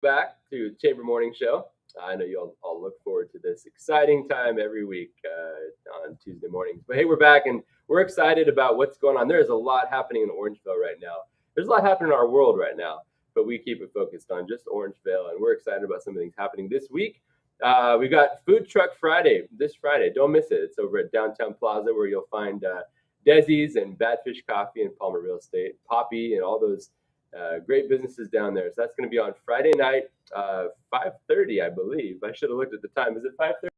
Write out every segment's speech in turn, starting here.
back to Chamber Morning Show. I know you all look forward to this exciting time every week on Tuesday mornings. But hey, we're back and we're excited about what's going on. There's a lot happening in Orangevale right now. There's a lot happening in our world right now, but we keep it focused on just Orangevale, and we're excited about some of the things happening this week. We've got Food Truck Friday this Friday. Don't miss it. It's over at Downtown Plaza where you'll find Desi's and Badfish Coffee and Palmer Real Estate, Poppy, and all those great businesses down there. So that's going to be on Friday night, 5:30, I believe. I should have looked at the time. Is it 5:30?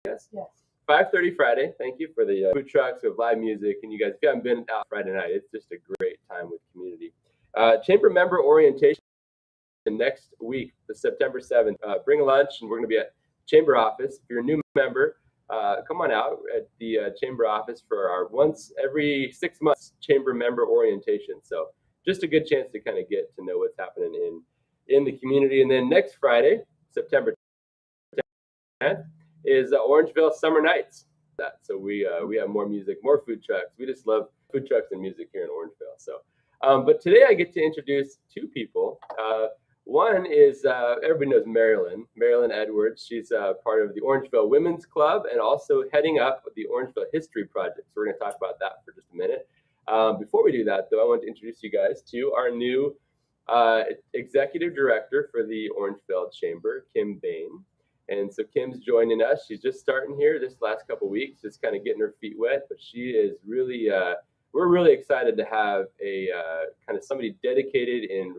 Yes. Yes. 5:30 Friday. Thank you for the food trucks with live music. And you guys, if you haven't been out Friday night, it's just a great time with community. Chamber member orientation next week, the September 7th. Bring a lunch, and we're going to be at Chamber office. If you're a new member, come on out at the Chamber office for our once every 6 months Chamber member orientation. So just a good chance to kind of get to know what's happening in the community. And then next Friday, September 10th, is Orangevale Summer Nights. So we have more music, more food trucks. We just love food trucks and music here in Orangevale. So, but today I get to introduce two people. One is, everybody knows Marilyn Edwards. She's part of the Orangevale Women's Club and also heading up the Orangevale History Project. So we're going to talk about that for just a minute. Before we do that, though, I want to introduce you guys to our new executive director for the Orangevale Chamber, Kim Bain. And so Kim's joining us. She's just starting here this last couple weeks, just kind of getting her feet wet. But she is really, we're really excited to have a kind of somebody dedicated in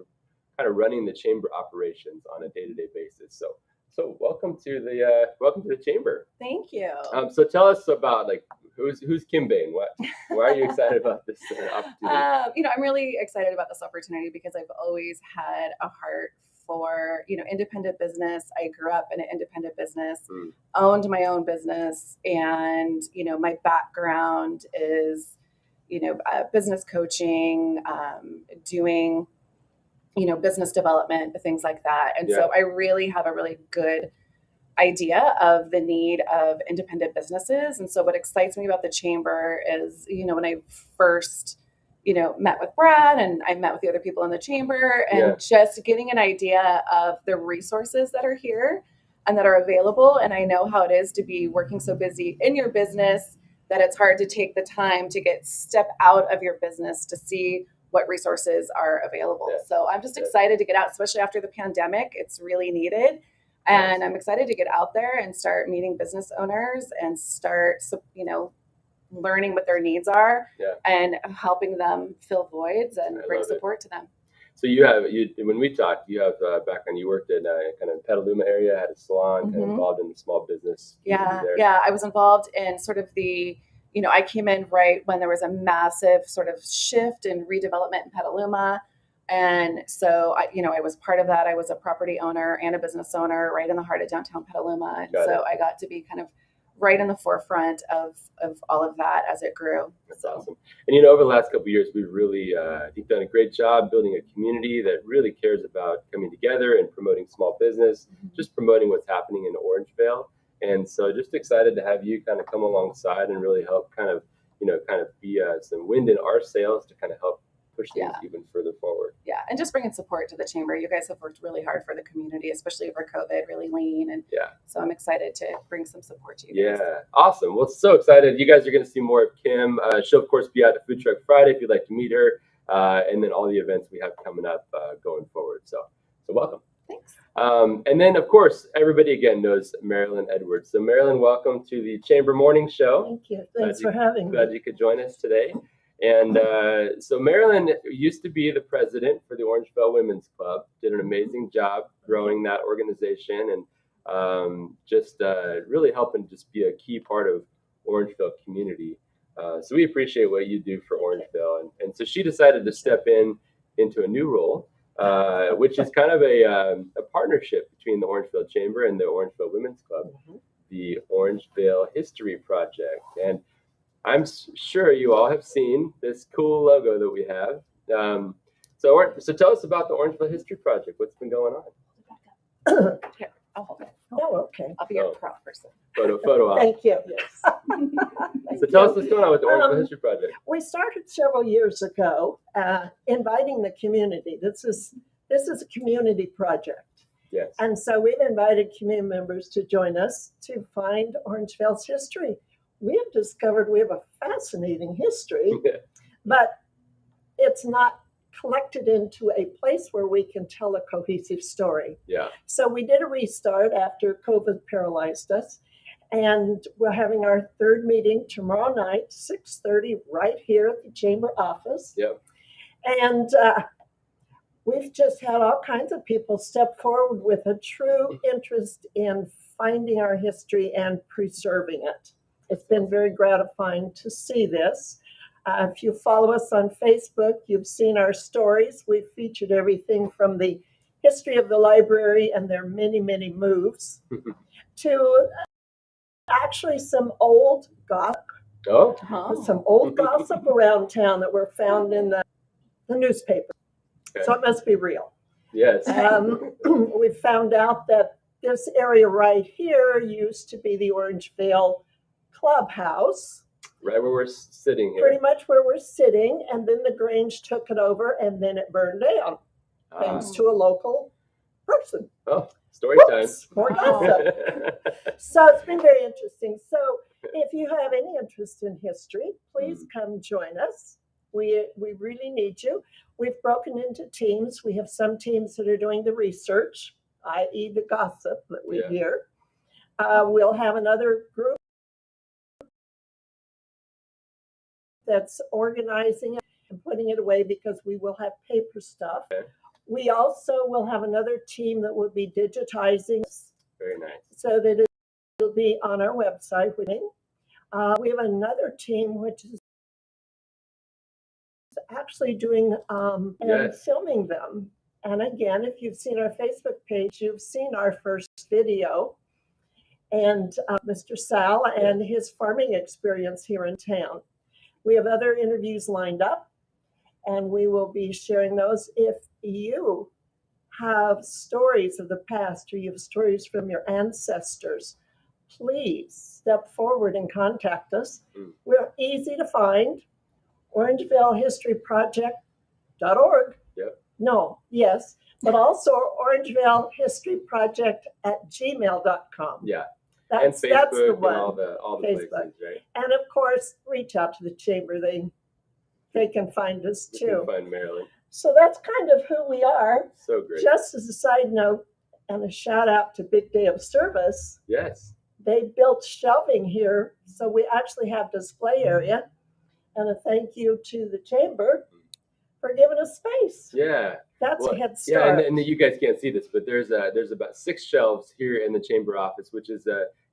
kind of running the chamber operations on a day-to-day basis. So welcome to the chamber. Thank you. So tell us about who's Kim Bain? Why are you excited about this opportunity? I'm really excited about this opportunity because I've always had a heart for independent business. I grew up in an independent business, owned my own business, and my background is business coaching, doing business development, things like that. And so I really have a really good idea of the need of independent businesses. And so what excites me about the chamber is, when I first, met with Brad and I met with the other people in the chamber and just getting an idea of the resources that are here and that are available. And I know how it is to be working so busy in your business that it's hard to take the time to step out of your business to see what resources are available. So I'm just excited to get out, especially after the pandemic. It's really needed. And I'm excited to get out there and start meeting business owners and start, learning what their needs are and helping them fill voids and bring support to them. So when we talked, you have background. You worked in kind of Petaluma area, had a salon, kind of involved in the small business. Yeah. I was involved in sort of the, I came in right when there was a massive sort of shift and redevelopment in Petaluma. And so, I was part of that. I was a property owner and a business owner right in the heart of downtown Petaluma. And so I got to be kind of right in the forefront of all of that as it grew. That's awesome. And, over the last couple of years, we've really, I think, done a great job building a community that really cares about coming together and promoting small business, just promoting what's happening in Orangevale. And so just excited to have you kind of come alongside and really help kind of be some wind in our sails to kind of help push things even further forward. Yeah, and just bringing support to the chamber. You guys have worked really hard for the community, especially over COVID, really lean. And so I'm excited to bring some support to you guys. Yeah, awesome. Well, so excited. You guys are going to see more of Kim. She'll, of course, be out at Food Truck Friday if you'd like to meet her, and then all the events we have coming up going forward. So welcome. Thanks. And then, of course, everybody again knows Marilyn Edwards. So Marilyn, welcome to the Chamber Morning Show. Thank you. Thanks for having me. Glad you could join us today. And so Marilyn used to be the president for the Orangevale Women's Club, did an amazing job growing that organization and just really helping just be a key part of Orangevale community. So we appreciate what you do for Orangevale. And so she decided to step into a new role, which is kind of a partnership between the Orangevale Chamber and the Orangevale Women's Club, the Orangevale History Project. And I'm sure you all have seen this cool logo that we have. So tell us about the Orangevale History Project. What's been going on? I'll hold it. Oh, okay. I'll be your prop person. Photo op. Thank you. Yes. So tell us what's going on with the Orangevale History Project. We started several years ago, inviting the community. This is a community project. Yes. And so we've invited community members to join us to find Orangevale's history. We have discovered we have a fascinating history, but it's not collected into a place where we can tell a cohesive story. Yeah. So we did a restart after COVID paralyzed us, and we're having our third meeting tomorrow night, 6:30, right here at the chamber office. Yep. And we've just had all kinds of people step forward with a true interest in finding our history and preserving it. It's been very gratifying to see this. If you follow us on Facebook, you've seen our stories. We've featured everything from the history of the library and their many, many moves to actually some old gossip. Some old gossip around town that were found in the newspaper. Okay. So it must be real. Yes. We found out that this area right here used to be the Orangevale clubhouse. Right where we're sitting here. Pretty much where we're sitting, and then the Grange took it over, and then it burned down, thanks to a local person. Oh, story time. More gossip. So it's been very interesting. So if you have any interest in history, please come join us. We really need you. We've broken into teams. We have some teams that are doing the research, i.e. the gossip that we hear. We'll have another group that's organizing it and putting it away because we will have paper stuff. Okay. We also will have another team that will be digitizing. Very nice. So that it'll be on our website. We have another team which is actually doing and filming them. And again, if you've seen our Facebook page, you've seen our first video and Mr. Sal and his farming experience here in town. We have other interviews lined up, and we will be sharing those. If you have stories of the past or you have stories from your ancestors, please step forward and contact us. We're easy to find. OrangevaleHistoryProject.org. Yep. No, yes, but also OrangevaleHistoryProject@gmail.com. Yeah. That's Facebook the one. And all the Facebook. places, right? And of course, reach out to the chamber. They can find us too. You can find Marilyn. So that's kind of who we are. So great. Just as a side note, and a shout out to Big Day of Service. Yes. They built shelving here, so we actually have display area. And a thank you to the chamber for giving us space. Yeah. That's a head start. Yeah, and you guys can't see this, but there's about 6 shelves here in the chamber office, which is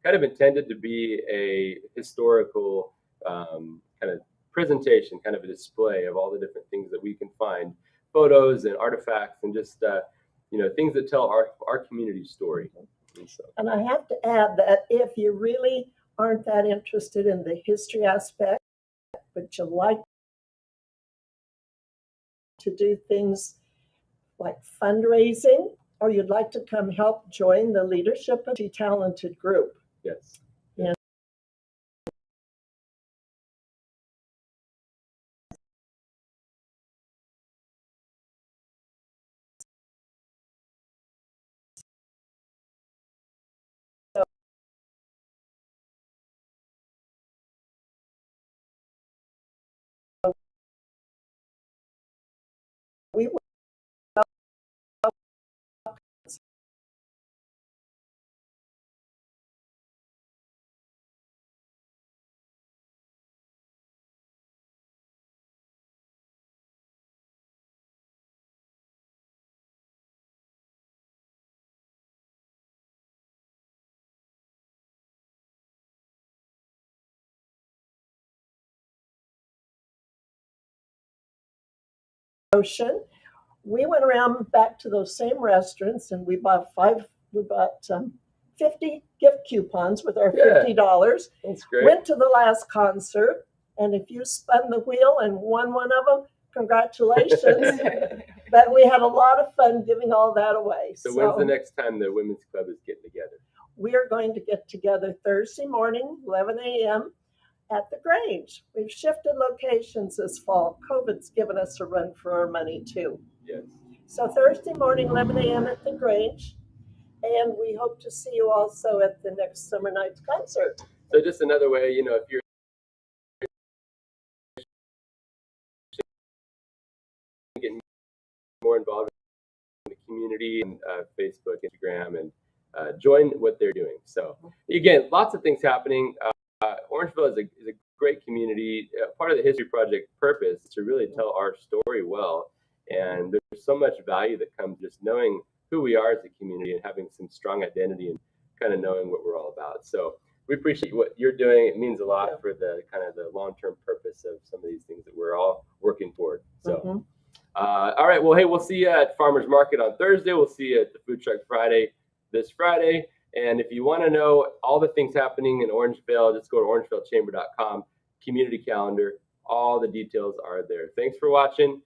kind of intended to be a historical kind of presentation, kind of a display of all the different things that we can find, photos and artifacts, and just things that tell our community story. And I have to add that if you really aren't that interested in the history aspect, but you like to do things like fundraising, or you'd like to come help join the leadership of a talented group. Yes. Yeah. We Ocean. We went around back to those same restaurants and we bought 50 gift coupons with our $50. That's great. Went to the last concert, and if you spun the wheel and won one of them, congratulations. But we had a lot of fun giving all that away. So when's the next time the Women's Club is getting together? We are going to get together Thursday morning, 11 a.m. at the Grange. We've shifted locations this fall. COVID's given us a run for our money too. Yes. So Thursday morning, 11 a.m. at the Grange. And we hope to see you also at the next Summer Nights concert. So just another way, you know, if you're getting more involved in the community and Facebook, Instagram, and join what they're doing. So again, lots of things happening. Orangevale is a great community. Part of the History Project purpose is to really tell our story well. And there's so much value that comes just knowing who we are as a community and having some strong identity and kind of knowing what we're all about. So we appreciate what you're doing. It means a lot for the kind of the long-term purpose of some of these things that we're all working toward. So, all right. Well, hey, we'll see you at Farmers Market on Thursday. We'll see you at the Food Truck Friday this Friday. And if you want to know all the things happening in Orangevale, just go to orangevalechamber.com, community calendar. All the details are there. Thanks for watching.